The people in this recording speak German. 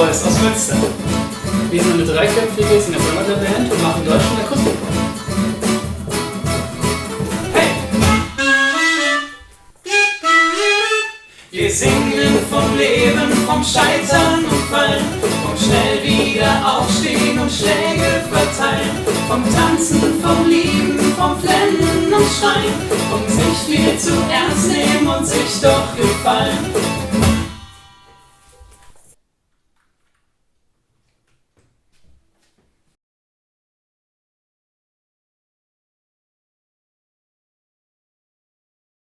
Boys aus Münster. Wir sind eine dreiköpfige Singer-Songwriter-Band und machen deutschen Akustik-Pop. Hey! Wir singen vom Leben, vom Scheitern und Fallen, vom schnell wieder aufstehen und Schläge verteilen, vom Tanzen, vom Lieben, vom Flennen und Schreien, vom sich viel zu ernst nehmen und sich doch gefallen.